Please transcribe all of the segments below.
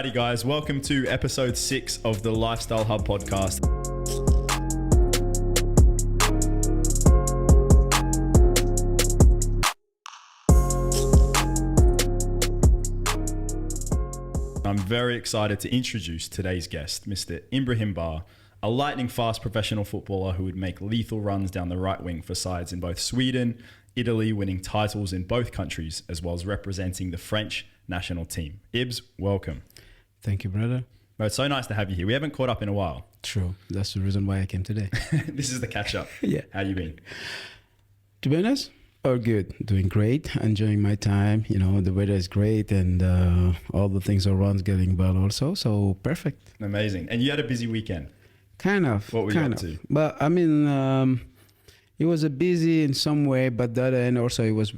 Alrighty, guys, welcome to episode 6 of the Lifestyle Hub podcast. I'm very excited to introduce today's guest, Mr. Ibrahim Ba, a lightning-fast professional footballer who would make lethal runs down the right wing for sides in both Sweden, Italy, winning titles in both countries, as well as representing the French national team. Ibs, welcome. Thank you, brother. Bro, it's so nice to have you here. We haven't caught up in a while. True. That's the reason why I came today. This is the catch-up. Yeah. How you been? To be honest, all good. Doing great. Enjoying my time. You know, the weather is great and all the things around getting well also. So perfect. Amazing. And you had a busy weekend. Kind of. What were you up to? But I mean, it was a busy in some way, but the other end also it was,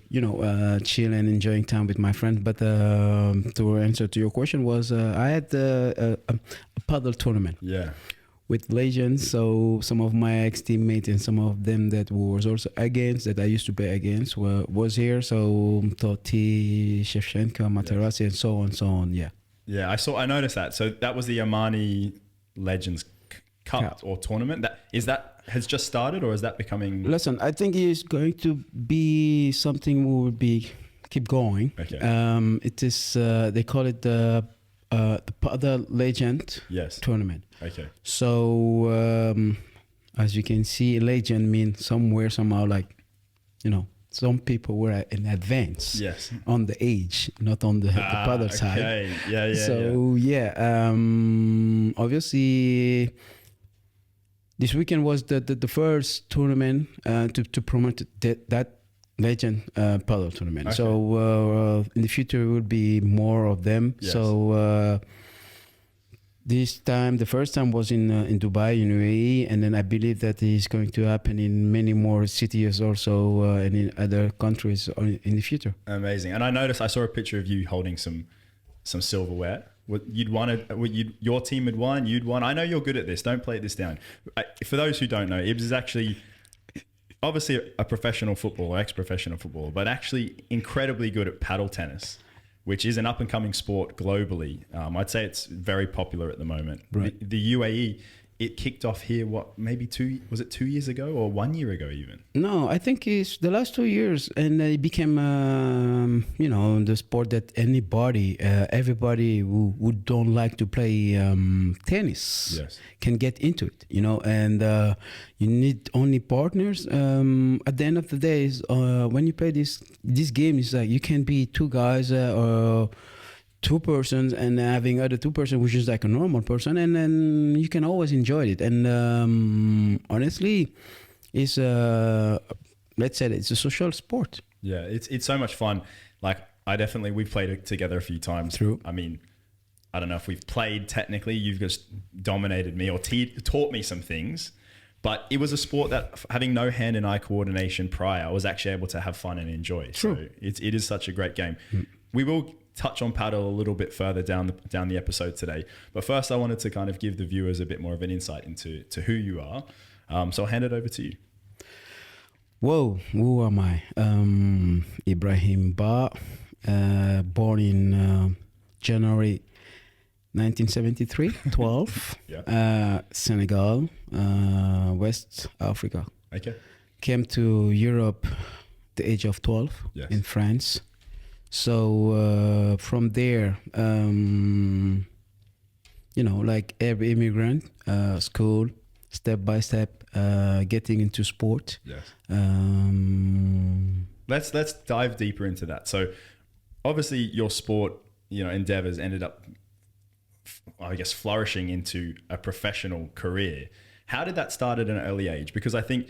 chill and enjoying time with my friends. But to answer to your question was, I had a padel tournament. Yeah. With legends, so some of my ex-teammates and some of them that was also against, that I used to play against, was here. So Totti, Shevchenko, Materazzi, and so on. Yeah. Yeah, I noticed that. So that was the Armani Legends Cup or tournament. Has just started, or is that becoming? Listen, I think it's going to be something we will keep going. Okay. It is they call it the Padel Legend tournament. Okay. So as you can see, legend means somewhere, somehow, like, some people were in advance on the age, not on the paddle side. Okay. Yeah. So obviously this weekend was the first tournament to promote that legend paddle tournament. Okay. So in the future will be more of them. Yes. So this time, the first time was in Dubai, in UAE, and then I believe that is going to happen in many more cities also and in other countries in the future. Amazing. And I saw a picture of you holding some silverware. Your team had won, you'd won. I know you're good at this. Don't play this down. For those who don't know, Ibs is actually obviously a professional footballer, ex-professional footballer, but actually incredibly good at paddle tennis, which is an up-and-coming sport globally. I'd say it's very popular at the moment. Right. The UAE, it kicked off here, maybe 2 years ago or 1 year ago even? No, I think it's the last 2 years, and it became, the sport that everybody who don't like to play tennis can get into it, and you need only partners. At the end of the day, when you play this game, it's like you can be two guys or two persons and having other two person, which is like a normal person, and then you can always enjoy it. And honestly, it's let's say it's a social sport. Yeah, it's so much fun. Like we've played it together a few times. True. I mean, I don't know if we've played technically. You've just dominated me or taught me some things. But it was a sport that, having no hand and eye coordination prior, I was actually able to have fun and enjoy. True. So it is such a great game. We will touch on paddle a little bit further down the episode today. But first, I wanted to kind of give the viewers a bit more of an insight into who you are. So I'll hand it over to you. Whoa, who am I? Ibrahim Ba, born in January 1973, 12, Senegal, West Africa. Okay. Came to Europe the age of 12 in France. So from there, like every immigrant, school, step by step, getting into sport. Yes. Let's dive deeper into that. So obviously your sport, endeavors ended up, I guess, flourishing into a professional career. How did that start at an early age? Because I think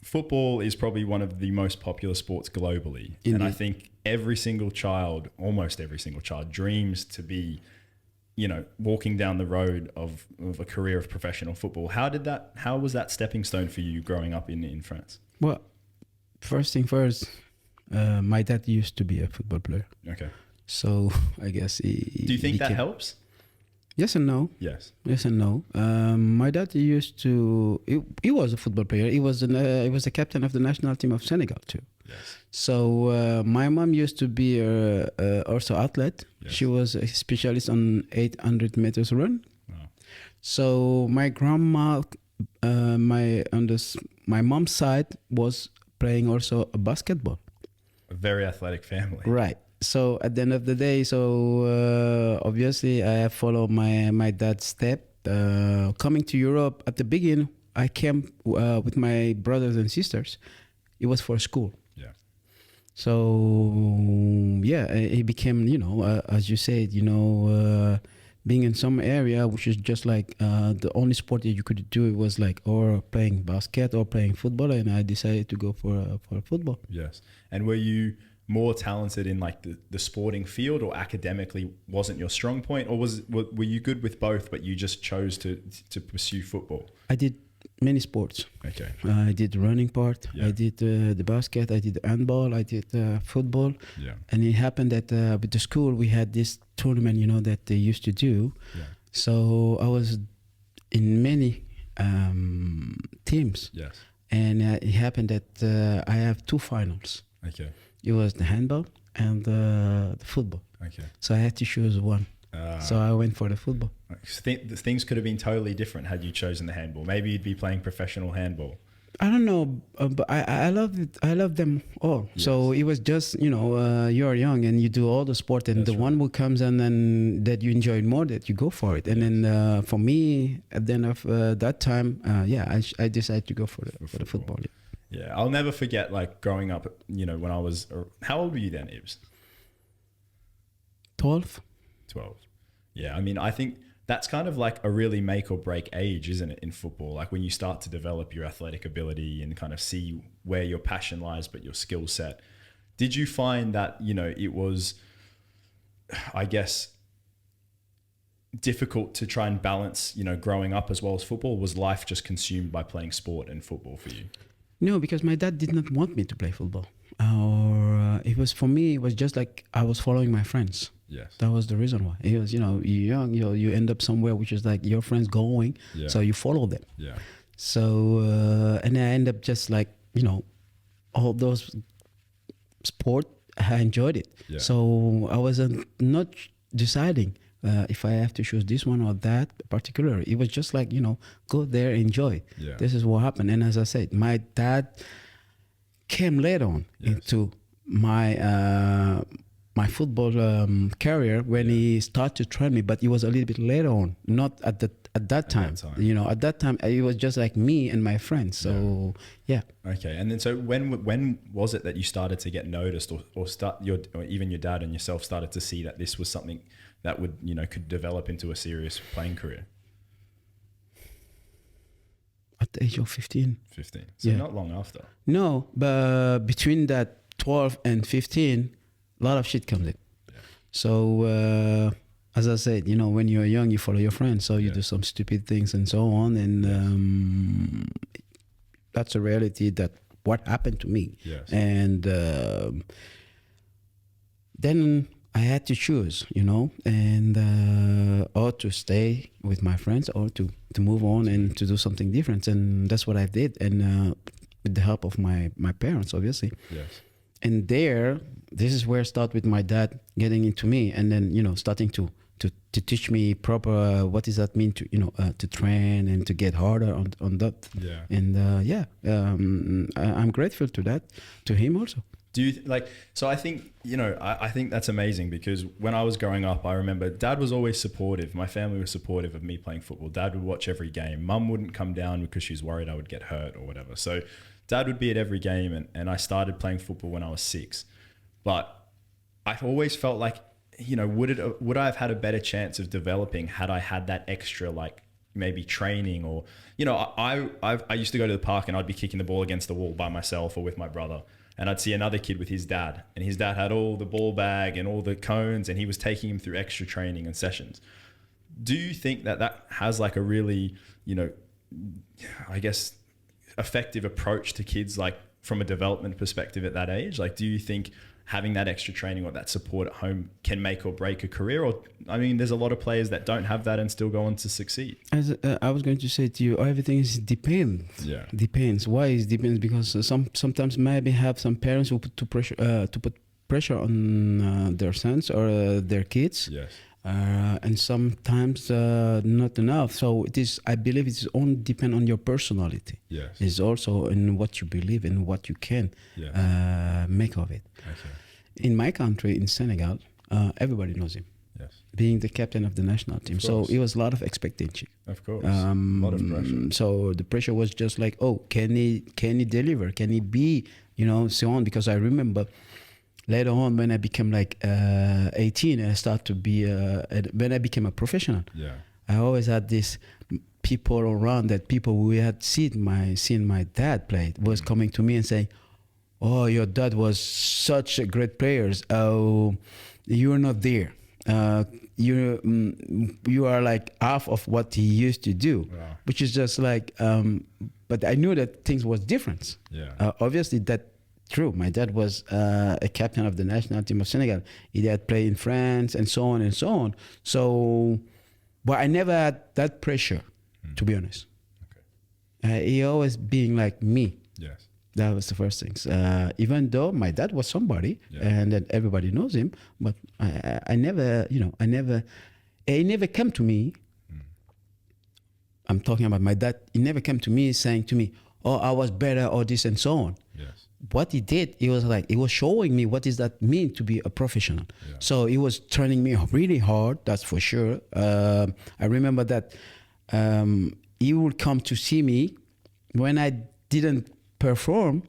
football is probably one of the most popular sports globally. Indeed. And I think almost every single child dreams to be, walking down the road of a career of professional football. How was that stepping stone for you growing up in France? Well, first thing first, my dad used to be a football player. Okay. So I guess do you think that helps? Yes and no. Yes. Yes and no. My dad used to. He was a football player. He was the captain of the national team of Senegal too. Yes. So my mom used to be also athlete. Yes. She was a specialist on 800 meters run. Wow. So my grandma, my mom's side was playing also a basketball. A very athletic family. Right. So at the end of the day, obviously I follow my dad's step. Coming to Europe at the beginning, I came with my brothers and sisters. It was for school. Yeah. So yeah, it became, as you said, being in some area which is just like the only sport that you could do, it was like or playing basket or playing football, and I decided to go for football. Yes. And were you more talented in like the sporting field, or academically wasn't your strong point, or were you good with both but you just chose to pursue football? I did many sports. Okay. I did the running part. Yeah. I did the basket. I did handball. I did football. Yeah. And it happened that with the school we had this tournament, that they used to do. Yeah. So I was in many teams. Yes. And it happened that I have 2 finals. Okay. It was the handball and the football. Okay. So I had to choose one. So I went for the football. Things could have been totally different had you chosen the handball. Maybe you'd be playing professional handball. I don't know, but I love it. I love them all. Yes. So it was just, you're young and you do all the sport, and that's the right. one who comes and then that you enjoy more, that you go for it. And yes. then for me, at the end of that time, I decided to go for the football. Yeah. Yeah, I'll never forget like growing up, when I was, how old were you then, Ibs? 12. 12. Yeah, I mean, I think that's kind of like a really make or break age, isn't it, in football? Like when you start to develop your athletic ability and kind of see where your passion lies, but your skill set. Did you find that, it was, I guess, difficult to try and balance, growing up as well as football? Was life just consumed by playing sport and football for you? No, because my dad did not want me to play football. It was, for me, it was just like I was following my friends. Yes. That was the reason why. It was, you're young, you end up somewhere which is like your friends going, yeah. So you follow them. Yeah. So, and I end up just like, all those sport, I enjoyed it. Yeah. So I wasn't not deciding if I have to choose this one or that particular. It was just like, go there, enjoy. Yeah. This is what happened. And as I said, my dad came later on yes. into my my football career when he started to train me, but it was a little bit later on, not at that time. At that time it was just like me and my friends. So yeah. Okay, and then so when was it that you started to get noticed, or even your dad and yourself started to see that this was something that would could develop into a serious playing career? At the age of 15. 15. So not long after. No, but between that 12 and 15, a lot of shit comes in. Yeah. So, as I said, when you're young, you follow your friends. So you do some stupid things and so on. And that's a reality that what happened to me. Yes. And then I had to choose, and or to stay with my friends or to move on and to do something different. And that's what I did. And with the help of my parents, obviously. Yes. And this is where I start with my dad getting into me, and then starting to teach me proper what does that mean to to train and to get harder on that. Yeah. And I'm grateful to that, to him also. Do you so I think, I think that's amazing, because when I was growing up, I remember Dad was always supportive. My family was supportive of me playing football. Dad would watch every game. Mum wouldn't come down because she's worried I would get hurt or whatever. So Dad would be at every game, and I started playing football when I was 6. But I've always felt like, would I have had a better chance of developing had I had that extra, maybe training, or, I used to go to the park and I'd be kicking the ball against the wall by myself or with my brother. And I'd see another kid with his dad, and his dad had all the ball bag and all the cones, and he was taking him through extra training and sessions. Do you think that has like a really, I guess, effective approach to kids, like from a development perspective at that age? Like, do you think, having that extra training or that support at home can make or break a career? Or, I mean, there's a lot of players that don't have that and still go on to succeed. As I was going to say to you, everything is depends. Yeah. Depends. Why is depends? Because sometimes maybe have some parents who put pressure on their sons or their kids. Yes. And sometimes not enough. So it is. I believe it's only depend on your personality. Yes. It's also in what you believe and what you can make of it. Okay. In my country, in Senegal, everybody knows him. Yes. Being the captain of the national team, so it was a lot of expectation. Of course. A lot of pressure. So the pressure was just like, oh, can he deliver? Can he be, so on? Because I remember. Later on, when I became like 18, I started to be, when I became a professional, I always had this people around that people who had seen my dad play was coming to me and saying, oh, your dad was such a great player. Oh, you're not there. You are like half of what he used to do, which is just like, but I knew that things was different. Obviously that, true. My dad was a captain of the national team of Senegal. He had played in France and so on and so on. So, but I never had that pressure, to be honest. Okay. He always being like me. Yes. That was the first thing. Even though my dad was somebody and that everybody knows him, but I never, he never came to me. I'm talking about my dad. He never came to me saying to me, oh, I was better or this and so on. Yes. What he did, he was showing me what does that mean to be a professional. So he was training me really hard, that's for sure. I remember that he would come to see me when I didn't perform.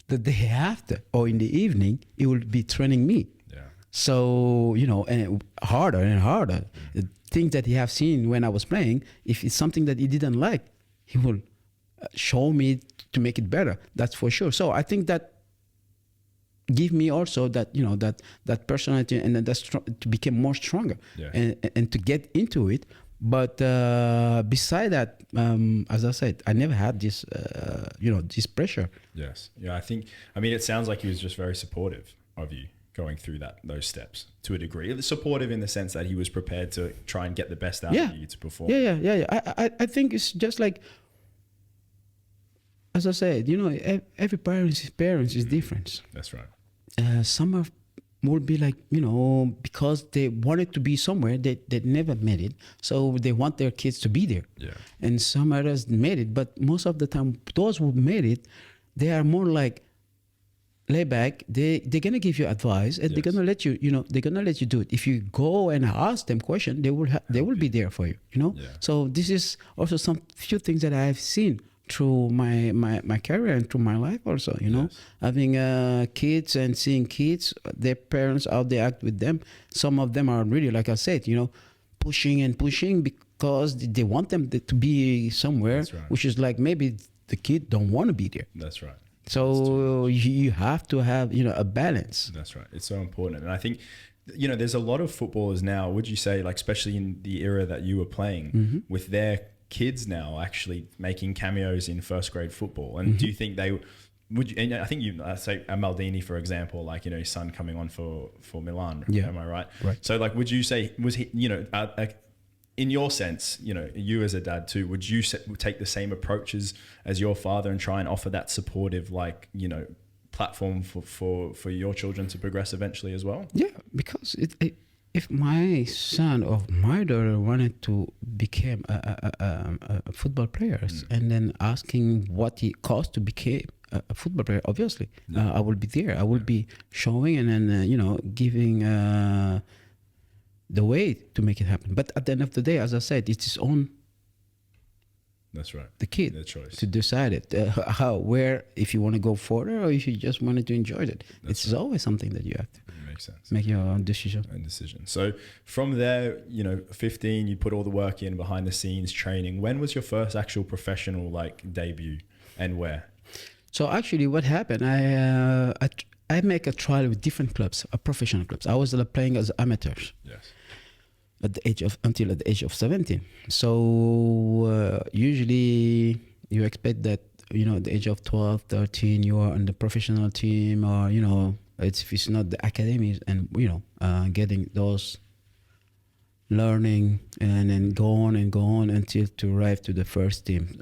The day after or in the evening, he would be training me. So, and harder and harder. The things that he have seen when I was playing, if it's something that he didn't like, he will show me to make it better. That's for sure. So I think that give me also that that personality and that to become more stronger and to get into it. But beside that, as I said, I never had this this pressure. Yes. Yeah. I mean, it sounds like he was just very supportive of you going through those steps to a degree. Supportive in the sense that he was prepared to try and get the best out of you to perform. Yeah. I think it's just like, as I said, every parents is different. That's right. Some will be like, because they wanted to be somewhere, they never made it. So they want their kids to be there. Yeah. And some others made it. But most of the time, those who made it, they are more like lay back. They're going to give you advice and they're going to let you, they're going to let you do it. If you go and ask them questions, they will be there for you, So this is also some few things that I've seen through my career and through my life also, having kids and seeing kids, their parents, how they act with them. Some of them are really, like I said, pushing because they want them to be somewhere, which is like maybe the kid don't want to be there. That's right. So you have to have, a balance. That's right. It's so important. And I think, there's a lot of footballers now, would you say, like, especially in the era that you were playing, with their kids now actually making cameos in first grade football. And do you think they would, and I think you say Maldini, for example, like, his son coming on for Milan. Yeah. Am I right? Right. So like, would you say, was he, in your sense, you as a dad too, would you take the same approaches as your father and try and offer that supportive, like, platform for your children to progress eventually as well? Yeah, because if my son or my daughter wanted to become a football player and then asking what it costs to become a football player, obviously, I will be there. I will be showing and then, giving the way to make it happen. But at the end of the day, as I said, it's his own. That's right. The kid, their choice to decide it, where, if you want to go further or if you just wanted to enjoy it. It's always something that you have to make your own decision. So from there, 15, you put all the work in behind the scenes training. When was your first actual professional debut and where? So actually what happened, I make a trial with different clubs, professional clubs. I was playing as amateurs. Yes. Until at the age of 17. So usually you expect that, at the age of 12, 13, you are on the professional team or, it's not the academies and getting those learning and then go on until to arrive to the first team.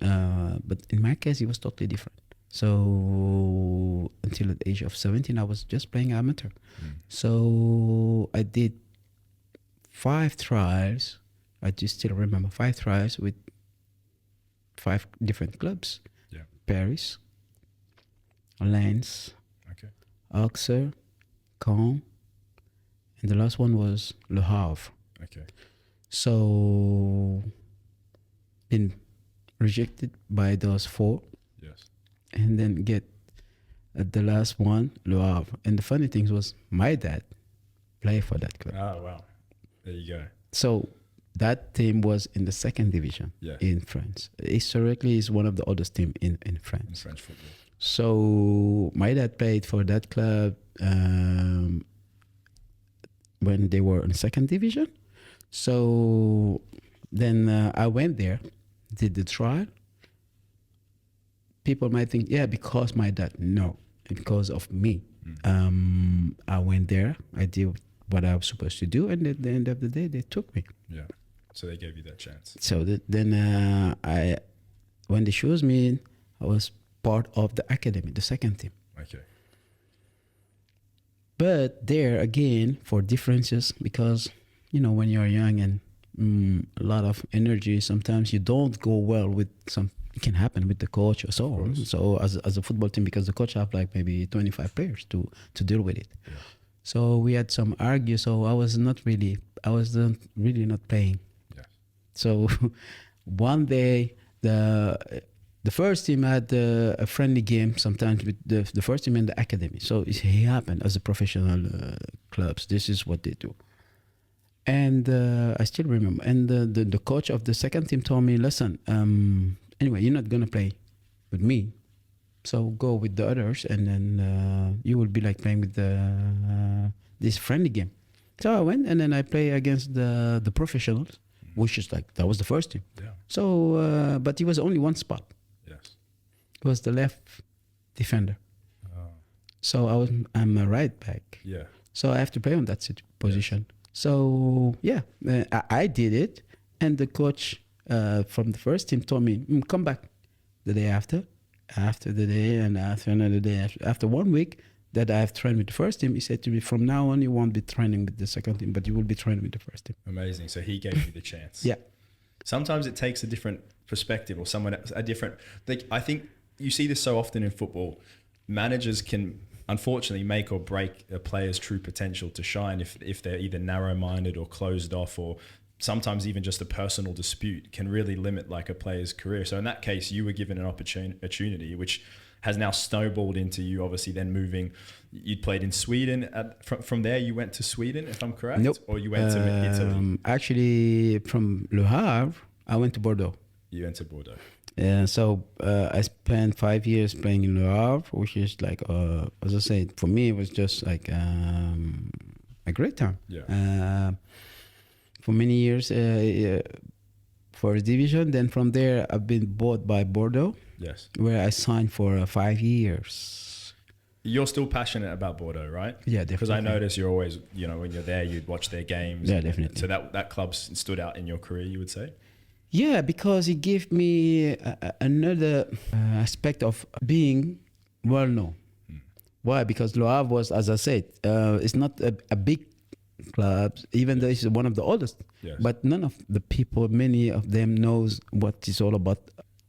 But in my case, it was totally different. So until the age of 17, I was just playing amateur. So I did 5 trials. I just still remember 5 trials with 5 different clubs. Yeah. Paris, Lens, okay, Auxerre, Caen, and the last one was Le Havre. Okay. So been rejected by those 4. Yes. And then get the last one, Le Havre. And the funny thing was my dad played for that club. Oh, wow. There you go. So that team was in the 2nd division in France. Historically, it's one of the oldest teams in France. In French football. So my dad played for that club when they were in 2nd division. So then I went there, did the trial. People might think, because my dad. No, because of me. I went there, I did what I was supposed to do, and at the end of the day, they took me. Yeah. So they gave you that chance. So then when they chose me, I was part of the academy, the 2nd team. Okay. But there again, for differences, because when you're young and a lot of energy, sometimes you don't go well with some. It can happen with the coach or so on. So as a football team, because the coach have like maybe 25 players to deal with it. Yeah. So we had some argue. So I was not really not playing. Yeah. So one day the first team had a friendly game sometimes with the first team in the academy. So it happened as a professional clubs. This is what they do. And I still remember. And the coach of the 2nd team told me, listen, anyway, you're not going to play with me. So go with the others, and then you will be like playing with this friendly game. So I went, and then I play against the professionals, which is like, that was the first team. Yeah. So, but it was only one spot. Yes. It was the left defender. Oh. So I'm a right back. Yeah. So I have to play on that position. Yes. So I did it, and the coach from the first team told me, come back the day after the day, and after another day. After 1 week that I have trained with the first team, he said to me, from now on, you won't be training with the 2nd team, but you will be training with the first team. Amazing. So he gave you the chance. Yeah. Sometimes it takes a different perspective, or someone a different. I think you see this so often in football. Managers can unfortunately make or break a player's true potential to shine if they're either narrow-minded or closed off, or sometimes even just a personal dispute can really limit like a player's career. So in that case, you were given an opportunity, which has now snowballed into you obviously then moving. You'd played in Sweden. From there, you went to Sweden, if I'm correct? Nope. Or you went to Italy? Actually, from Le Havre, I went to Bordeaux. You went to Bordeaux. So I spent 5 years playing in Le Havre, which is like, as I said, for me, it was just like a great time. Yeah. For many years, for a division. Then from there, I've been bought by Bordeaux. Yes. Where I signed for 5 years. You're still passionate about Bordeaux, right? Yeah, definitely. Because I notice you're always, when you're there, you'd watch their games. Yeah, definitely. So that club stood out in your career, you would say? Yeah, because it gave me another aspect of being well known. Why? Because Le Havre was, as I said, it's not a big club, even though it's one of the oldest. Yes. But none of the people, many of them knows what it's all about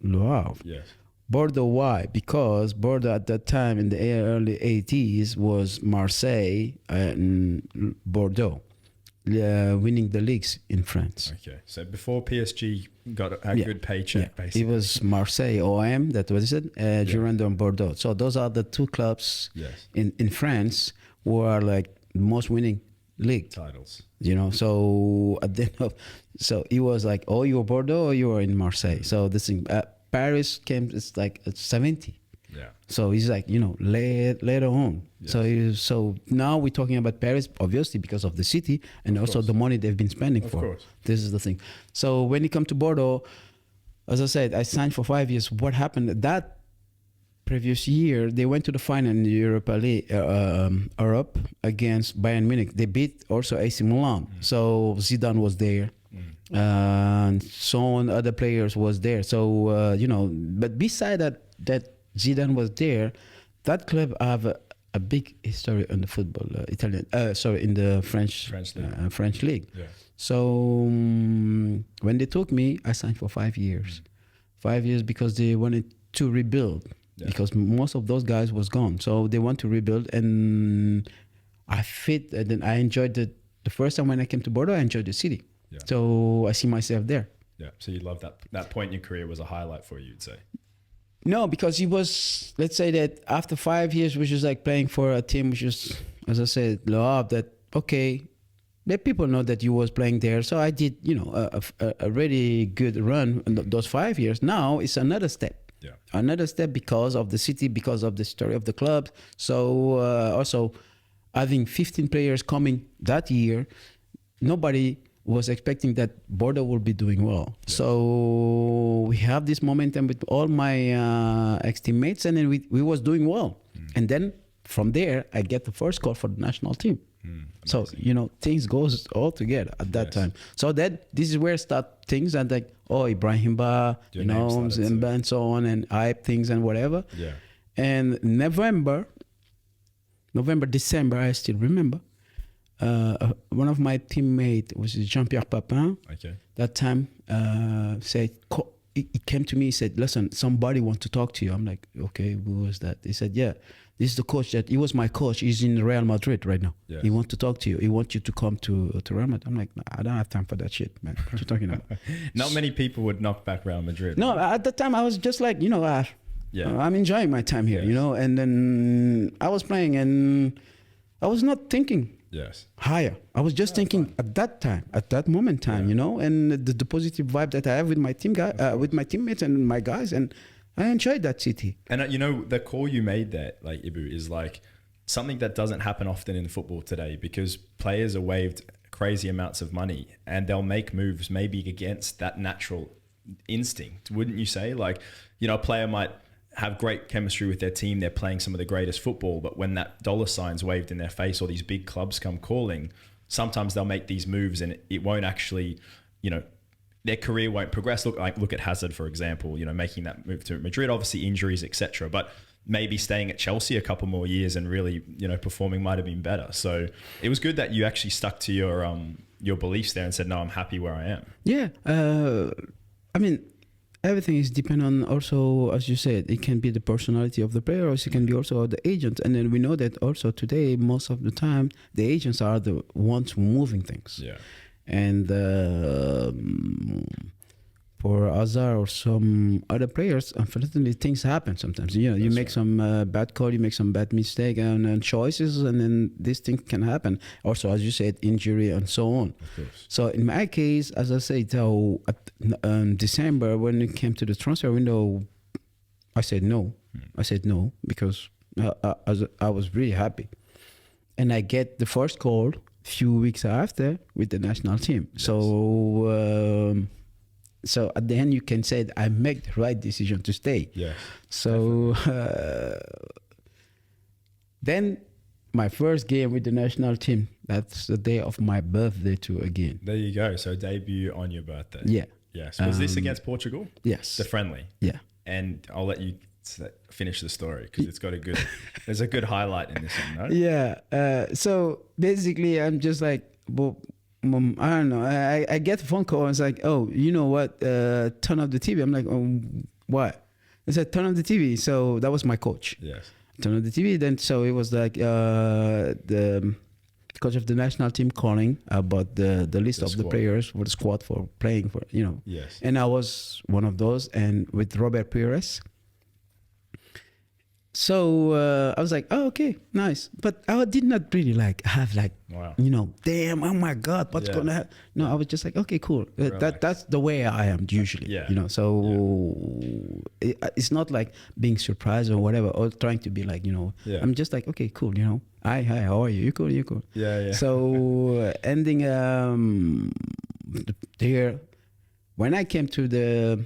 Le Havre. Yes. Bordeaux, why? Because Bordeaux at that time in the early 80s was Marseille and Bordeaux. Winning the leagues in France. Okay, so before PSG got a good paycheck, basically. It was Marseille, OM, that was it, Girondins and Bordeaux. So those are the two clubs in France who are like the most winning league titles. So at the end of, so it was like, oh, you're Bordeaux or you're in Marseille. So this thing, Paris came, it's like 70. Yeah. So he's like, later on. Yes. So now we're talking about Paris, obviously, because of the city and also the money they've been spending for. Of course. This is the thing. So when it comes to Bordeaux, as I said, I signed for 5 years. What happened? That previous year, they went to the final in the Europa League, Europe against Bayern Munich. They beat also AC Milan. So Zidane was there. And so on, other players was there. So, you know, but beside that Zidane was there, that club have a big history in the football, in the French league. Yeah. So when they took me, I signed for 5 years. 5 years because they wanted to rebuild. Yeah. Because most of those guys was gone. So they want to rebuild, and I fit, and then I enjoyed the first time when I came to Bordeaux, I enjoyed the city. Yeah. So I see myself there. Yeah. So you love that point in your career was a highlight for you, you'd say? No, because it was, let's say that after 5 years, which is like playing for a team, which is, as I said, love that, okay, let people know that you was playing there. So I did, you know, a really good run in those 5 years. Now it's another step. Yeah. Another step because of the city, because of the story of the club. So also having 15 players coming that year, nobody was expecting that Bordeaux will be doing well. Yes. So we have this momentum with all my ex-teammates, and then we was doing well. And then from there, I get the first call for the national team. So, you know, things goes all together at that time. So this is where start things and like, oh, Ibrahim Ba, you know, and so on, and hype things and whatever. Yeah. And November, December, I still remember, one of my teammates, was Jean-Pierre Papin, that time said, he came to me, he said, listen, somebody wants to talk to you. I'm like, okay, who was that? He said, yeah, this is the coach he was my coach. He's in Real Madrid right now. Yes. He wants to talk to you. He wants you to come to Real Madrid. I'm like, no, I don't have time for that shit, man. What you talking about? Not many people would knock back Real Madrid. No, at the time I was just like, you know, I'm enjoying my time here, you know, and then I was playing and I was not thinking higher. I was just thinking at that moment in time, you know, and the positive vibe that I have with my with my teammates and my guys, and I enjoyed that city. And you know, the call you made there, like Ibou, is like something that doesn't happen often in football today, because players are waived crazy amounts of money and they'll make moves maybe against that natural instinct, wouldn't you say? Like, you know, a player might have great chemistry with their team, they're playing some of the greatest football, but when that dollar sign's waved in their face or these big clubs come calling, sometimes they'll make these moves and it won't actually, you know, their career won't progress. Look at Hazard, for example, you know, making that move to Madrid, obviously injuries, etc. But maybe staying at Chelsea a couple more years and really, you know, performing might have been better. So it was good that you actually stuck to your beliefs there and said, no, I'm happy where I am. Yeah. I mean, everything is depend on also, as you said, it can be the personality of the player, or it can be also the agent. And then we know that also today, most of the time, the agents are the ones moving things. Yeah. And for Azar or some other players, unfortunately, things happen sometimes. You know, you make some bad call, you make some bad mistake and choices, and then this thing can happen. Also, as you said, injury and so on. So in my case, as I said, December, when it came to the transfer window, I said no. I said no because I was really happy. And I get the first call few weeks after with the national team. Yes. So at the end you can say I make the right decision to stay. Yes. So then my first game with the national team, that's the day of my birthday too again. There you go. So debut on your birthday. Yeah. Yes. Was this against Portugal? Yes. The friendly. Yeah. And I'll let you finish the story because it's got there's a good highlight in this one, no? Yeah. So basically I'm just like, well, I don't know. I get a phone call and it's like, oh, you know what? Turn off the TV. I'm like, oh, what? I said, turn off the TV. So that was my coach. Yes. Turn off the TV. Then so it was like the coach of the national team calling about the list of the players for the squad for playing for, you know. Yes. And I was one of those, and with Robert Pires. So I was like, oh, okay, nice. But I did not really have you know, damn, oh my God, what's going to happen? No, I was just like, okay, cool. That's the way I am usually, you know. So it's not like being surprised or whatever, or trying to be like, you know, I'm just like, okay, cool, you know. Hi, how are you? You cool? Yeah. So ending there, when I came to the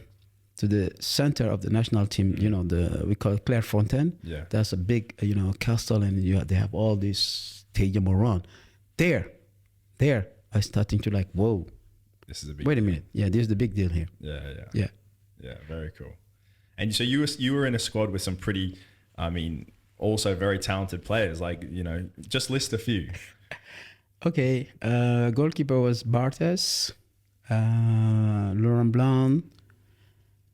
to the center of the national team. You know, we call it Clairefontaine. Yeah. That's a big, castle, and they have all this stadium around. There, I starting to like, whoa. This is a big Wait a deal. minute. Yeah, this is the big deal here. Yeah. Very cool. And so you were in a squad with some pretty, also very talented players. Like, just list a few. Okay, goalkeeper was Barthes, Laurent Blanc,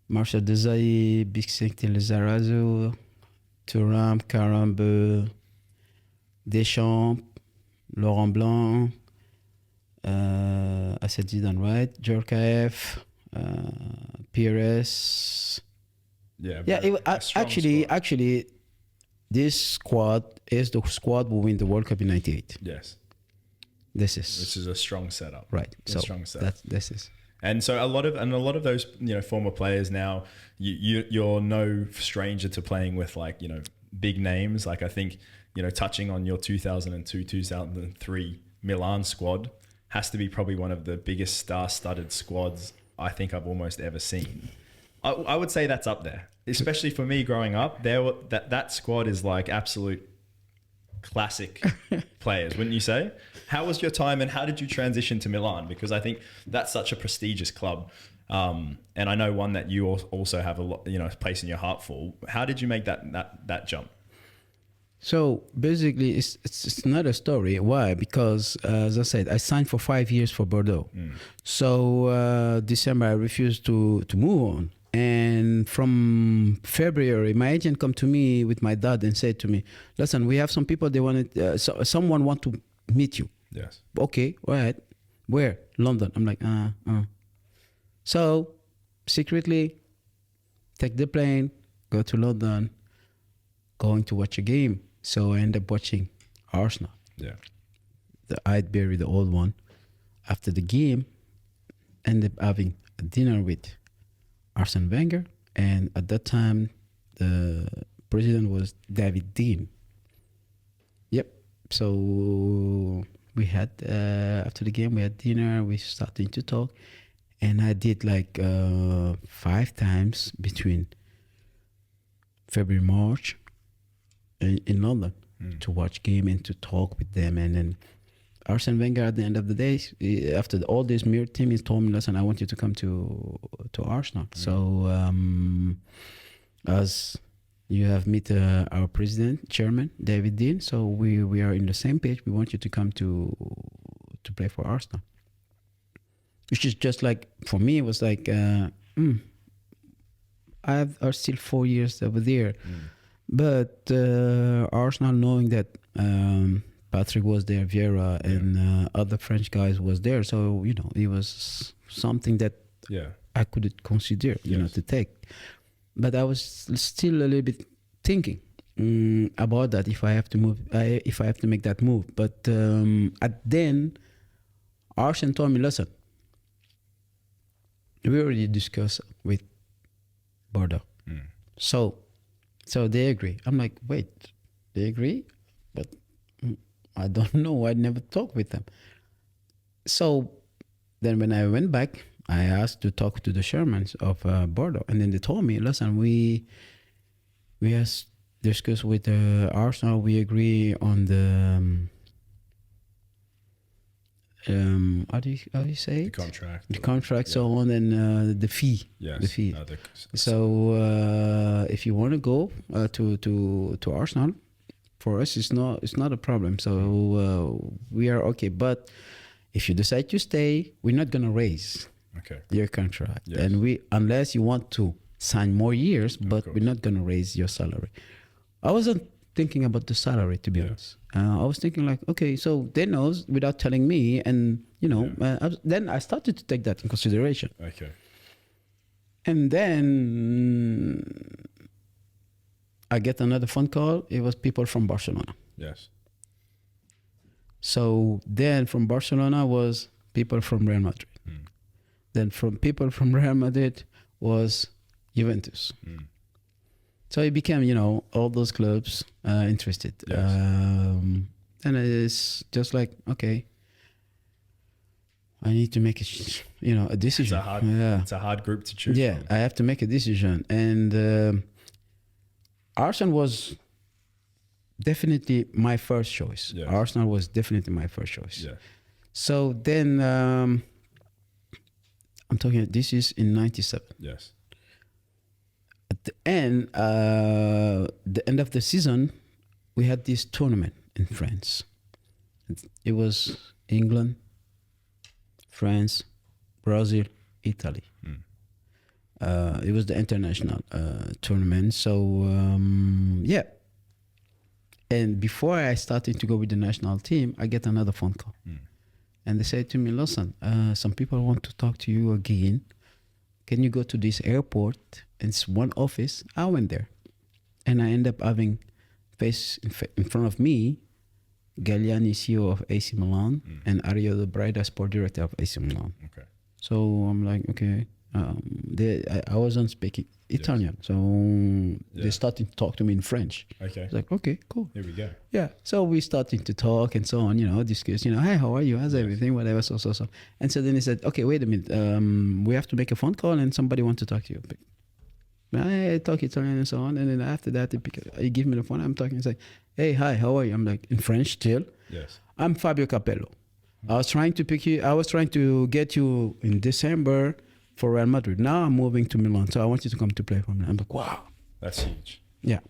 Marcel Desailly, Bixente Lizarazu, Thuram, Carambe, Deschamps, Laurent Blanc, I said Zidane, right? Djorkaeff, Pires. Actually, this squad is the squad who win the World Cup in '98. Yes. This is a strong setup. Right. So strong setup. This is. And so a lot of those former players now, you're no stranger to playing with big names. Like I think touching on your 2002-2003 Milan squad has to be probably one of the biggest star-studded squads I think I've almost ever seen. I would say that's up there, especially for me growing up. That squad is like absolute classic players, wouldn't you say? How was your time and how did you transition to Milan? Because I think that's such a prestigious club. And I know one that you also have a lot, place in your heart for. How did you make that jump? So basically, it's not a story. Why? Because as I said, I signed for 5 years for Bordeaux. So December, I refused to move on. And from February, my agent come to me with my dad and said to me, "Listen, we have some people. They wanted someone want to meet you." Yes. Okay, all right. Where? London. I'm like, So secretly, take the plane, go to London, going to watch a game. So I end up watching Arsenal. Yeah. The Highbury, the old one. After the game, end up having a dinner with Arsene Wenger, and at that time, the president was David Dean. Yep. So we had after the game, we had dinner. We started to talk, and I did 5 times between February, March, in London to watch game and to talk with them, and then Arsene Wenger, at the end of the day, after all this mirror team, he told me, "Listen, I want you to come to Arsenal." So as you have met our chairman, David Dean, so we are in the same page. We want you to come to play for Arsenal. Which is just like, for me, it was like, I are still 4 years over there. But Arsenal, knowing that Patrick was there, Vieira, and other French guys was there. So, it was something that I could consider, to take. But I was still a little bit thinking about that, if I have to move, if I have to make that move. But then Arsene told me, "Listen, we already discussed with Bordeaux." So they agree. I'm like, wait, they agree? But I don't know. I never talked with them. So then when I went back, I asked to talk to the chairmen of Bordeaux. And then they told me, "Listen, we have discussed with Arsenal. We agree on the... how do you say it? The contract, so on, and the fee. Yes. The fee. So if you want to go to Arsenal, for us, it's not a problem. So we are okay. But if you decide to stay, we're not gonna raise your contract, and unless you want to sign more years, but we're not gonna raise your salary." I wasn't thinking about the salary, to be honest. I was thinking like, okay, so they knows without telling me, and then I started to take that in consideration. Okay. And then I get another phone call. It was people from Barcelona. Yes. So then from Barcelona was people from Real Madrid. Then from people from Real Madrid was Juventus. So it became, all those clubs interested. Yes. And it's just like, okay, I need to make a decision. It's a hard group to choose. Yeah, from. I have to make a decision, and Arsenal was definitely my first choice. Yes. Arsenal was definitely my first choice. Yeah. So then I'm talking. This is in '97. Yes. At the end of the season, we had this tournament in France. It was England, France, Brazil, Italy. It was the international tournament. So yeah. And before I started to go with the national team, I get another phone call. And they said to me, listen, some people want to talk to you again. Can you go to this airport? It's one office. I went there. And I end up having face in front of me, Galliani, CEO of AC Milan, and Ario De Braida, sport director of AC Milan. Okay. So I'm like, okay. I wasn't speaking Italian, so they started to talk to me in French. Okay. It's like, okay, cool. Here we go. Yeah. So we started to talk and so on, discuss, hey, how are you? How's everything? Whatever, so. And so then he said, okay, wait a minute. We have to make a phone call and somebody wants to talk to you. I talk Italian and so on. And then after that, he give me the phone. I'm talking. He's like, hey, hi, how are you? I'm like, in French still. Yes. I'm Fabio Capello. I was trying to pick you. I was trying to get you in December for Real Madrid. Now I'm moving to Milan, so I want you to come to play for me. I'm like, wow. That's huge. Yeah.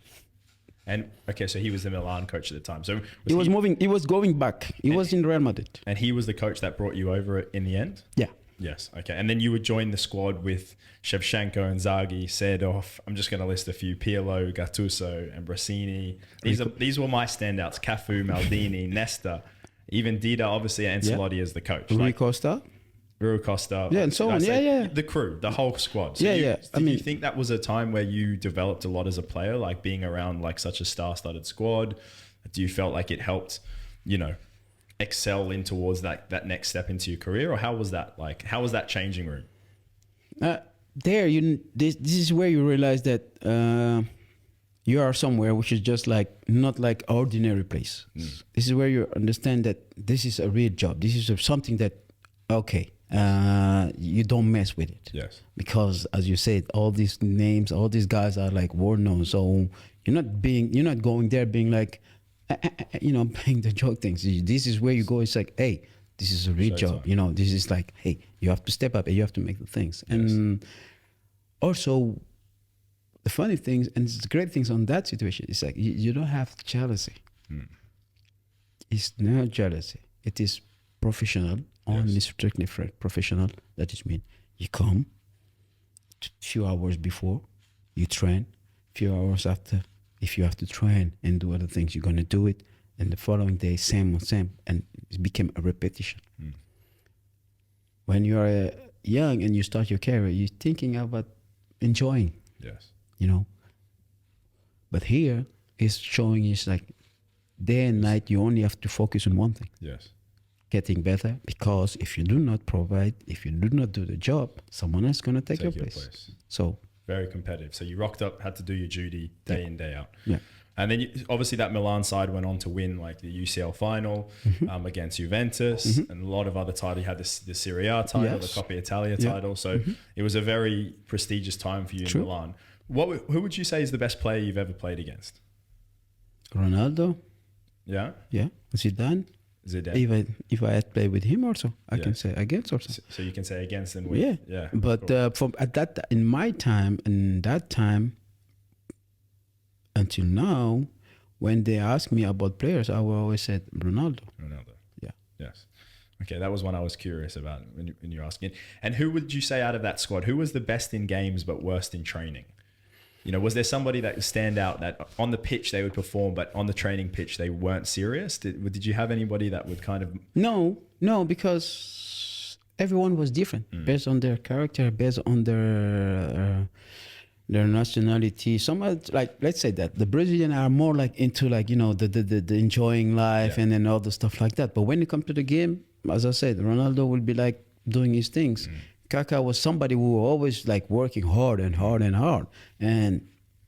And okay, so he was the Milan coach at the time. So he was moving. He was going back. He was in Real Madrid. And he was the coach that brought you over in the end? Yeah. Yes. Okay. And then you would join the squad with Shevchenko, Inzaghi, Seedorf. I'm just going to list a few: Pirlo, Gattuso, and Ambrosini. These were my standouts: Cafu, Maldini, Nesta, even Dida. Obviously, Ancelotti as the coach. Rui Costa. Rui Costa. Yeah, and so on. Yeah. The crew, the whole squad. So yeah. Did you think that was a time where you developed a lot as a player, like being around like such a star-studded squad? Do you felt like it helped, excel in towards that next step into your career, or how was that like? How was that changing room? This is where you realize that you are somewhere which is just like not like ordinary place. This is where you understand that this is a real job. This is something that you don't mess with it. Yes. Because as you said, all these names, all these guys are like world known. So you're not going there being like, playing the joke things. This is where you go. It's like, hey, this is a real job. This is like, hey, you have to step up and you have to make the things. Yes. And also, the funny things and the great things on that situation is like you don't have jealousy. It's not jealousy. It is professional. Only strictly professional. That is mean you come a few hours before, you train, few hours after. If you have to train and do other things, you're gonna do it. And the following day, same, and it became a repetition. When you are young and you start your career, you're thinking about enjoying. Yes. But here it's showing it's like day and night. You only have to focus on one thing. Yes. Getting better, because if you do not provide, if you do not do the job, someone else is going to take your place. So very competitive. So you rocked up, had to do your duty day in, day out. Yeah. And then obviously that Milan side went on to win like the UCL final against Juventus and a lot of other titles. You had the Serie A title, the Coppa Italia title. So it was a very prestigious time for you in Milan. Who would you say is the best player you've ever played against? Ronaldo. Yeah. Yeah. Zidane. Even if I had played with him also, I can say against also. So you can say against and with. Yeah. But in that time until now, when they ask me about players, I will always say Ronaldo. Yeah. Yes. Okay, that was one I was curious about when you're asking. And who would you say out of that squad, who was the best in games but worst in training? Was there somebody that would stand out that on the pitch they would perform, but on the training pitch they weren't serious? Did you have anybody that would kind of... No, because everyone was different based on their character, based on their nationality. Some like, let's say that the Brazilians are more like into like, the enjoying life and then all the stuff like that. But when it comes to the game, as I said, Ronaldo will be like doing his things. Kaká was somebody who was always like working hard and hard and hard. And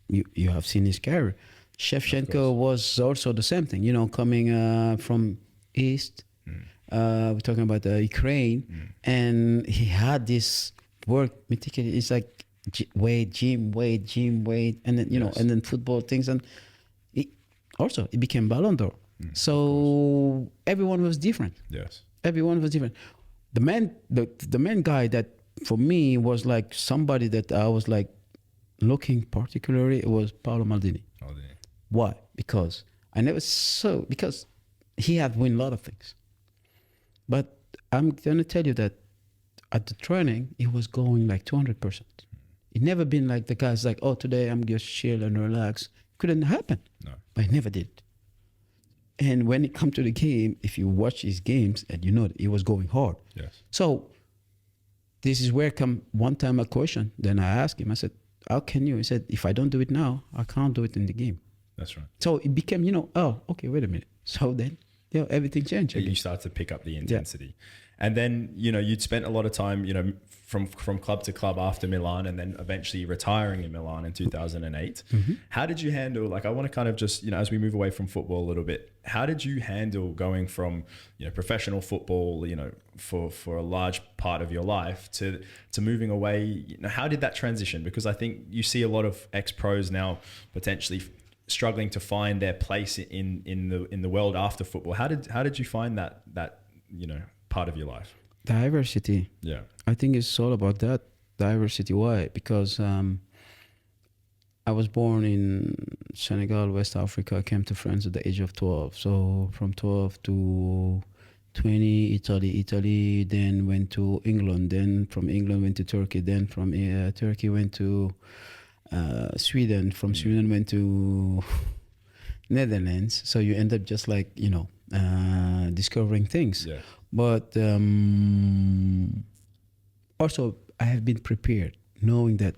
you have seen his career. Shevchenko was also the same thing, coming from East We're talking about Ukraine, and he had this work meticulous. It's like weight, gym, weight, and then and then football things, and it became Ballon d'Or. So everyone was different. Yes, everyone was different. The main guy that for me was like somebody that I was like looking particularly, it was Paolo Maldini. Why? Because because he had won a lot of things. But I'm gonna tell you that at the training, he was going like 200%. It never been like the guy's like, oh, today I'm just chill and relax. Couldn't happen. No. But he never did. And when it come to the game, if you watch his games, and you know that he was going hard. Yes. So this is where come one time a question. Then I asked him, I said, how can you? He said, if I don't do it now, I can't do it in the game. That's right. So it became, oh, okay, wait a minute. So then, everything changed. You start to pick up the intensity. Yeah. And then, you'd spent a lot of time, from club to club after Milan, and then eventually retiring in Milan in 2008. Mm-hmm. How did you handle, I want to kind of just, as we move away from football a little bit, how did you handle going from, professional football, for a large part of your life to moving away? How did that transition? Because I think you see a lot of ex-pros now potentially struggling to find their place in the world after football. How did you find that part of your life? Diversity. Yeah. I think it's all about that diversity. Why? Because I was born in Senegal, West Africa. I came to France at the age of 12. So from 12 to 20, Italy, then went to England, then from England went to Turkey, then from Turkey went to Sweden, from Sweden went to Netherlands. So you end up just like, discovering things. Yeah. But also I have been prepared, knowing that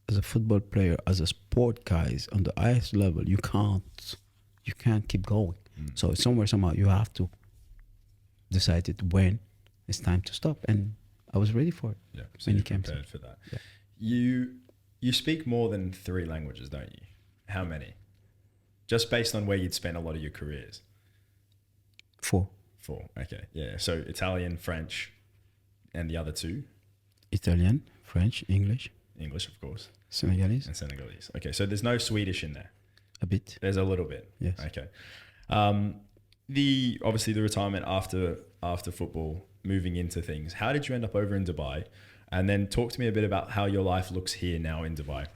as a football player, as a sport guys on the highest level, you can't keep going. So somehow you have to decide it when it's time to stop. And I was ready for it. Yeah, so when you came prepared for that. Yeah. You speak more than 3 languages, don't you? How many? Just based on where you'd spent a lot of your careers. 4. Okay. Yeah. So Italian, French, and the other 2? Italian, French, English. English, of course. Senegalese. And Senegalese. Okay. So there's no Swedish in there? A bit. There's a little bit? Yes. Okay. Obviously the retirement after football, moving into things. How did you end up over in Dubai? And then talk to me a bit about how your life looks here now in Dubai.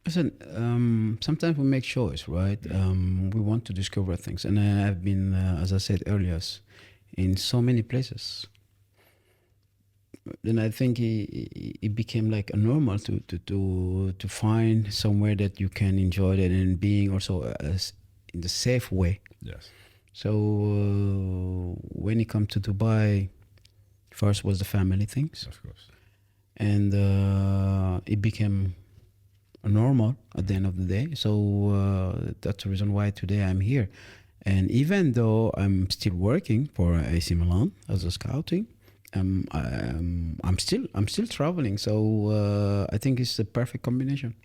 Listen, sometimes we make choice, right? We want to discover things. And I've been, as I said earlier, in so many places. Then I think it became like a normal to find somewhere that you can enjoy it and being also in the safe way. Yes. So when it comes to Dubai, first was the family things. Of course. And it became normal at the end of the day. So that's the reason why today I'm here. And even though I'm still working for AC Milan as a scouting, I'm still traveling. So I think it's the perfect combination.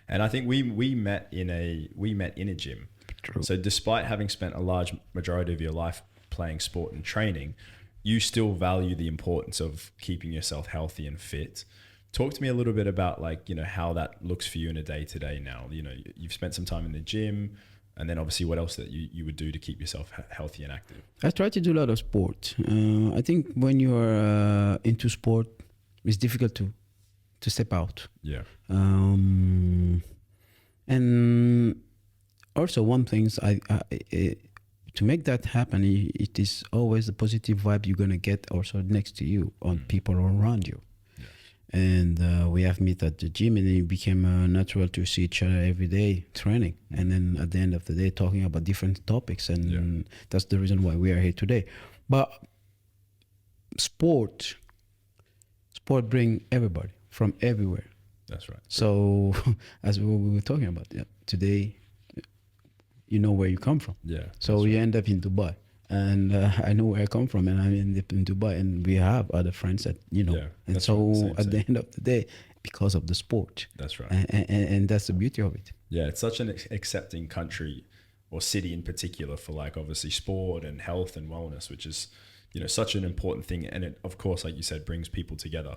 And I think we met in a gym. True. So despite having spent a large majority of your life playing sport and training, you still value the importance of keeping yourself healthy and fit. Talk to me a little bit about how that looks for you in a day-to-day now. You've spent some time in the gym, and then obviously what else that you would do to keep yourself healthy and active? I try to do a lot of sport. I think when you are into sport, it's difficult to step out. Yeah. And also one thing is to make that happen, it is always the positive vibe you're gonna get also next to you on people around you. And we have met at the gym, and it became natural to see each other every day training. And then at the end of the day, talking about different topics. And that's the reason why we are here today. But sport bring everybody from everywhere. That's right. So as we were talking about, today, you know where you come from. Yeah. So you end up in Dubai. And I know where I come from, and I'm in Dubai, and we have other friends that, and so at the end of the day, because of the sport. That's right. And that's the beauty of it. Yeah, it's such an accepting country or city in particular for like obviously sport and health and wellness, which is, you know, such an important thing. And it, of course, like you said, brings people together.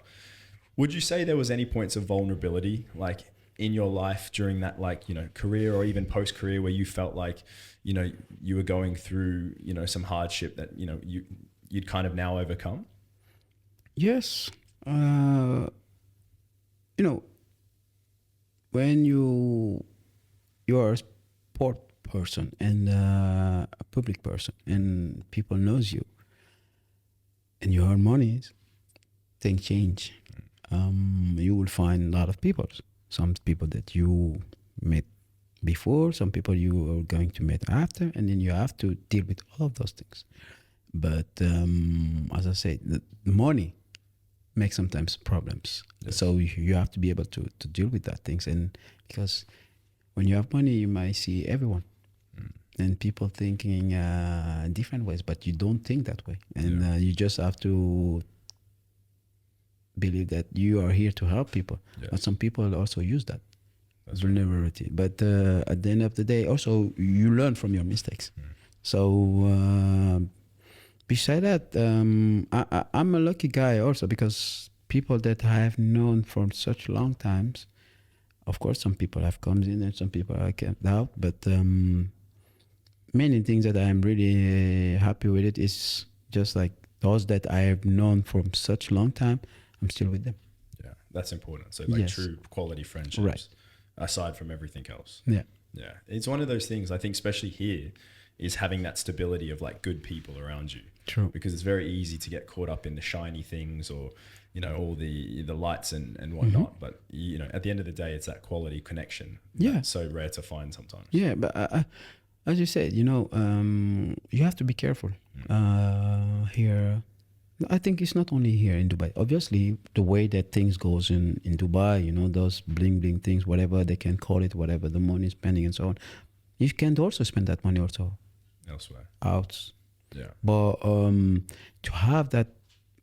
Would you say there was any points of vulnerability like in your life during that, like, you know, career or even post-career where you felt like, you know, you were going through, you know, some hardship that, you know, you'd kind of now overcome? Yes. You know, when you are a sport person and a public person and people knows you and you earn money, things change. You will find a lot of people. Some people that you met before, some people you are going to meet after, and then you have to deal with all of those things. But as I said, the money makes sometimes problems. Yes. So you have to be able to deal with that things. And because when you have money, you might see everyone. And people thinking different ways, but you don't think that way. And you just have to believe that you are here to help people. Yes. But some people also use that. That's vulnerability. Right. But at the end of the day, also, you learn from your mistakes. So beside that, I'm a lucky guy also because people that I have known for such long times, of course, some people have come in and some people I kept out, but many things that I'm really happy with it is just like those that I have known from such long time, I'm still with them. Yeah, that's important. So like true quality friendships, aside from everything else. Yeah. Yeah. It's one of those things, I think, especially here, is having that stability of like good people around you. True. Because it's very easy to get caught up in the shiny things or, you know, all the lights and whatnot. Mm-hmm. But, you know, at the end of the day, it's that quality connection. That's so rare to find sometimes. Yeah, but as you said, you know, you have to be careful here. I think it's not only here in Dubai. Obviously, the way that things goes in Dubai, you know, those bling bling things, whatever they can call it, whatever the money spending and so on, you can also spend that money also elsewhere. Out. Yeah. But to have that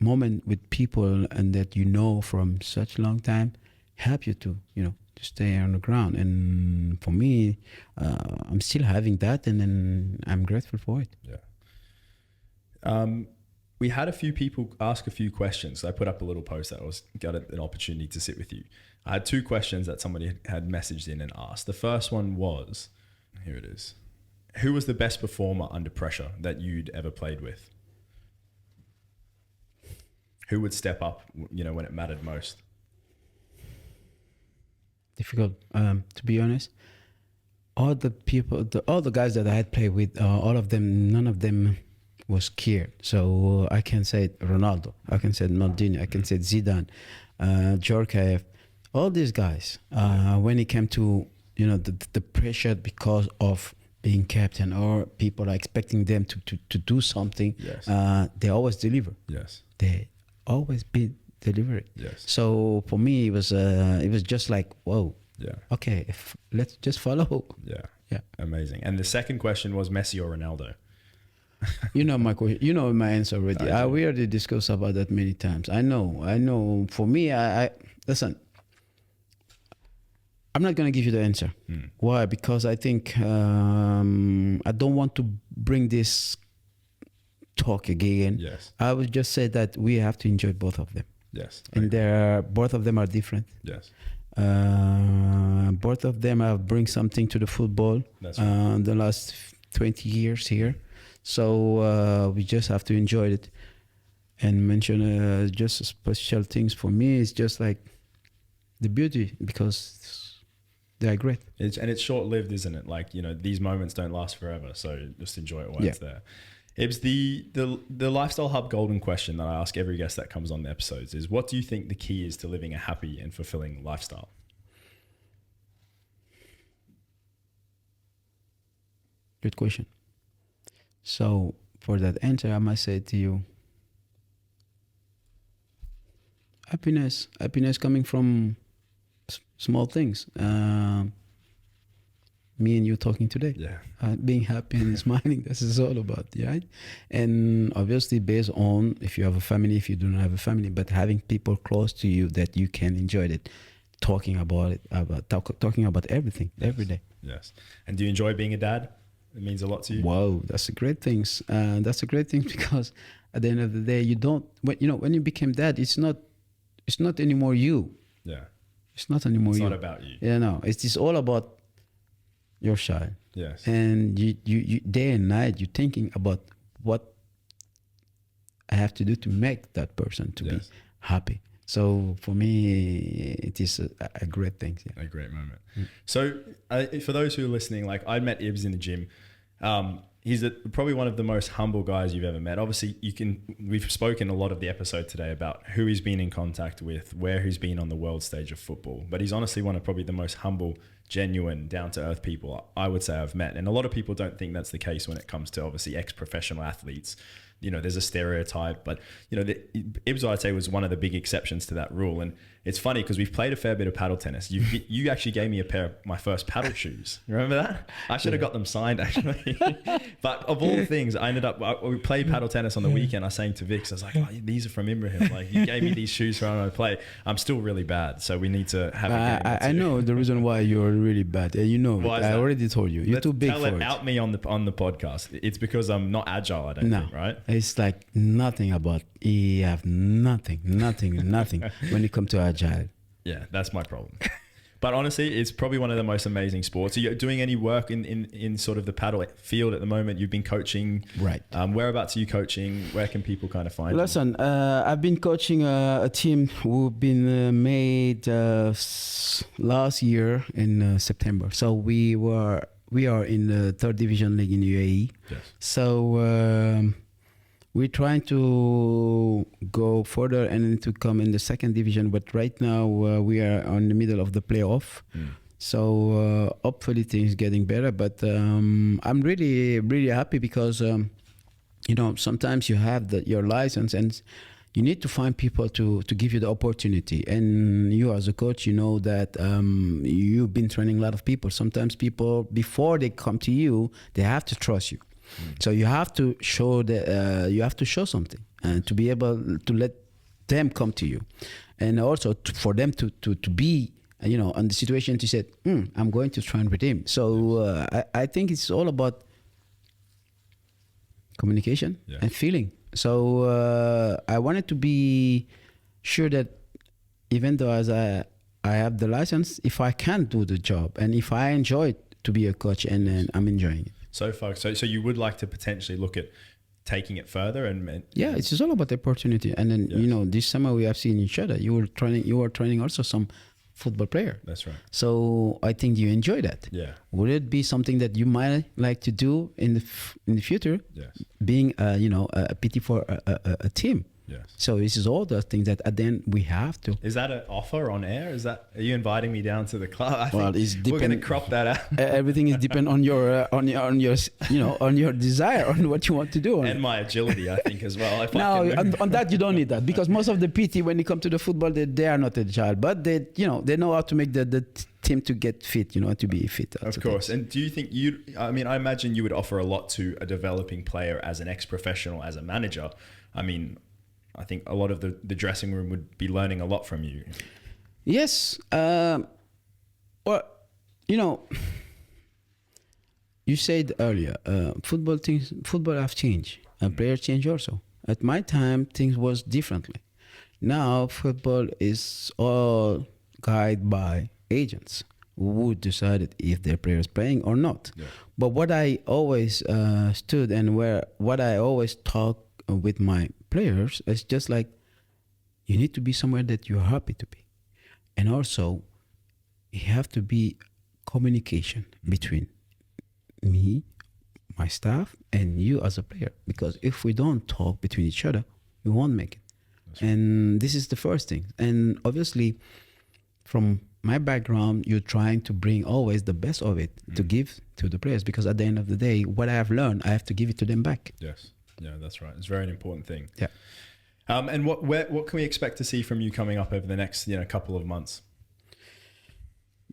moment with people and that you know from such a long time help you to, you know, to stay on the ground. And for me, I'm still having that, and then I'm grateful for it. Yeah. We had a few people ask a few questions. I put up a little post that got an opportunity to sit with you. I had two questions that somebody had messaged in and asked. The first one was, here it is. Who was the best performer under pressure that you'd ever played with? Who would step up, you know, when it mattered most? Difficult, to be honest. All the people, all the guys that I had played with, all of them, none of them was scared. So I can say Ronaldo, I can say Maldini, I can say Zidane, Djorkaeff, all these guys. When it came to, you know, the pressure because of being captain or people are expecting them to do something, they always deliver. Yes. They always be delivered. Yes. So for me, it was just like, whoa. Yeah. Okay, let's just follow. Yeah. Yeah. Amazing. And the second question was Messi or Ronaldo? You know my question. You know my answer already. We already discussed about that many times. I know. For me, I listen. I'm not gonna give you the answer. Why? Because I think I don't want to bring this talk again. Yes. I would just say that we have to enjoy both of them. Yes. And both of them are different. Yes. Both of them have bring something to the football. That's right. The last 20 years here. So we just have to enjoy it and mention just special things for me. It's just like the beauty because they are great. It's short-lived, isn't it? Like, you know, these moments don't last forever. So just enjoy it while it's there. Ibs, the Lifestyle Hub golden question that I ask every guest that comes on the episodes is, what do you think the key is to living a happy and fulfilling lifestyle? Good question. So for that answer, I must say to you, happiness coming from small things. Me and you talking today, being happy and smiling, this is all about, right? And obviously based on if you have a family, if you do not have a family, but having people close to you that you can enjoy it, talking about it, talking about everything every day. Yes. And do you enjoy being a dad? It means a lot to you. Wow, that's a great thing. That's a great thing because at the end of the day, you don't. When you became dad, it's not anymore you. Yeah. It's not anymore you. It's not about you. Yeah, no. It's all about your child. Yes. And you day and night you're thinking about what I have to do to make that person to be happy. So for me, it is a great thing. Yeah. A great moment. So for those who are listening, like I met Ibs in the gym. He's probably one of the most humble guys you've ever met. Obviously, we've spoken a lot of the episode today about who he's been in contact with, where he's been on the world stage of football. But he's honestly one of probably the most humble, genuine, down-to-earth people I would say I've met. And a lot of people don't think that's the case when it comes to obviously ex-professional athletes. There's a stereotype, but Ibs, I'd say, was one of the big exceptions to that rule. And it's funny because we've played a fair bit of paddle tennis. You actually gave me a pair of my first paddle shoes. You remember that? I should have got them signed actually. But of all things, I ended up, we played paddle tennis on the weekend. I was saying to Vix, I was like, oh, these are from Ibrahim. Like, you gave me these shoes for when I play. I'm still really bad. So we need to have a game. I know the reason why you're really bad. I already told you. You're too big for it. Out me on the podcast. It's because I'm not agile, I don't think, right? It's like nothing about, you have nothing when it comes to agile. Yeah, that's my problem. But honestly, it's probably one of the most amazing sports. Are you doing any work in sort of the paddle field at the moment? You've been coaching. Right. Whereabouts are you coaching? Where can people kind of find you? Listen, I've been coaching a team who've been made last year in September. So we are in the 3rd division league in UAE. Yes. So we're trying to go further and to come in the 2nd division, but right now we are on the middle of the playoff. So hopefully things getting better. But I'm really, really happy because sometimes you have your license and you need to find people to give you the opportunity. And you as a coach, you know that you've been training a lot of people. Sometimes people, before they come to you, they have to trust you. So you have to show something and to be able to let them come to you, and also for them to be on the situation to say, I'm going to train with him. So I think it's all about communication and feeling. So I wanted to be sure that even though as I have the license, if I can do the job and if I enjoy it to be a coach and I'm enjoying it. So you would like to potentially look at taking it further and yeah, it's all about opportunity. And then this summer we have seen each other. You were training also some football player. That's right. So I think you enjoy that. Yeah. Would it be something that you might like to do in the future? Yes. Being a PT for a team. Yes. So this is all the things that at the end we have to. Is that an offer on air? Are you inviting me down to the club? I well, think we're going to crop that out. Everything is depend on your on your desire, on what you want to do, and my agility, I think, as well. On that you don't need that, because most of the PT, when it comes to the football, they are not agile, but they know how to make the team to get fit, to be fit. Of course. And do you think I imagine you would offer a lot to a developing player as an ex-professional, as a manager. I think a lot of the dressing room would be learning a lot from you. Yes. You said earlier, football have changed. Players change also. At my time, things was differently. Now, football is all guided by agents who decided if their player is playing or not. Yeah. But what I always stood and what I always talk with my players is just like, you need to be somewhere that you're happy to be, and also you have to be communication between me, my staff, and you as a player, because if we don't talk between each other, we won't make it. That's and right. This is the first thing. And obviously from my background, you're trying to bring always the best of it to give to the players, because at the end of the day, what I have learned, I have to give it to them back. Yes. Yeah, that's right. It's very important thing. Yeah. And what can we expect to see from you coming up over the next couple of months?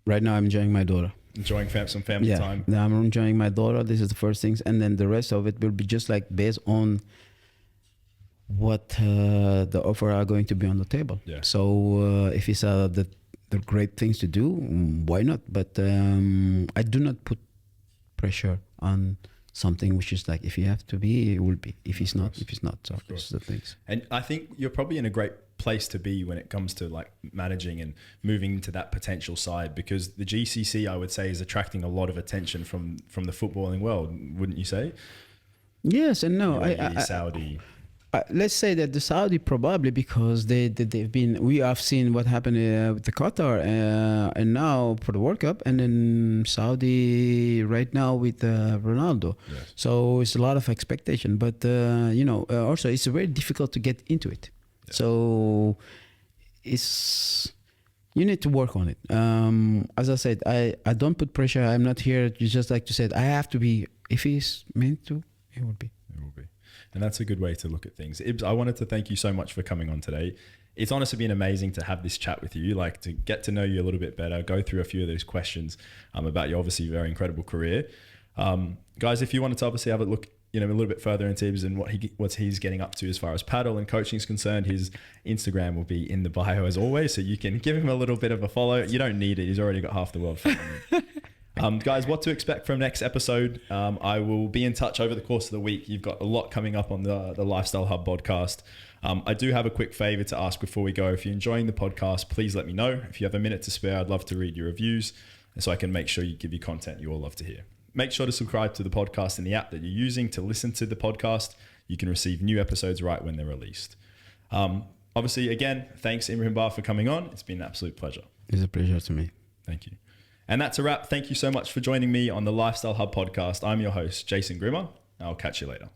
Right now, I'm enjoying my daughter. Enjoying some family time. Yeah, I'm enjoying my daughter. This is the first things, and then the rest of it will be just like based on what the offer are going to be on the table. Yeah. So if it's the great things to do, why not? But I do not put pressure on something which is like, if you have to be, it will be. If it's not, if it's not. So this is the things. And I think you're probably in a great place to be when it comes to like managing and moving into that potential side, because the GCC, I would say, is attracting a lot of attention from the footballing world, wouldn't you say? Yes and no. Saudi. Let's say that the Saudi probably, because they've been, we have seen what happened with the Qatar and now for the World Cup, and then Saudi right now with Ronaldo. Yes. So it's a lot of expectation, but also it's very difficult to get into it. Yeah. So you need to work on it. As I said, I don't put pressure. I'm not here. You just like to say, I have to be. If he's meant to, it will be. It will be. And that's a good way to look at things. Ibs, I wanted to thank you so much for coming on today. It's honestly been amazing to have this chat with you, like to get to know you a little bit better, go through a few of those questions about your obviously very incredible career. Guys, if you wanted to obviously have a look, a little bit further into Ibs and what he's getting up to as far as padel and coaching is concerned, his Instagram will be in the bio as always, so you can give him a little bit of a follow. You don't need it. He's already got half the world following. Guys, what to expect from next episode. I will be in touch over the course of the week. You've got a lot coming up on the Lifestyle Hub podcast. I do have a quick favor to ask before we go. If you're enjoying the podcast, please let me know. If you have a minute to spare, I'd love to read your reviews so I can make sure you give you content you all love to hear. Make sure to subscribe to the podcast in the app that you're using to listen to the podcast. You can receive new episodes right when they're released. Obviously, again, thanks Ibrahim Ba for coming on. It's been an absolute pleasure. It's a pleasure to me. Thank you. And that's a wrap. Thank you so much for joining me on the Lifestyle Hub podcast. I'm your host, Jason Grimmer. I'll catch you later.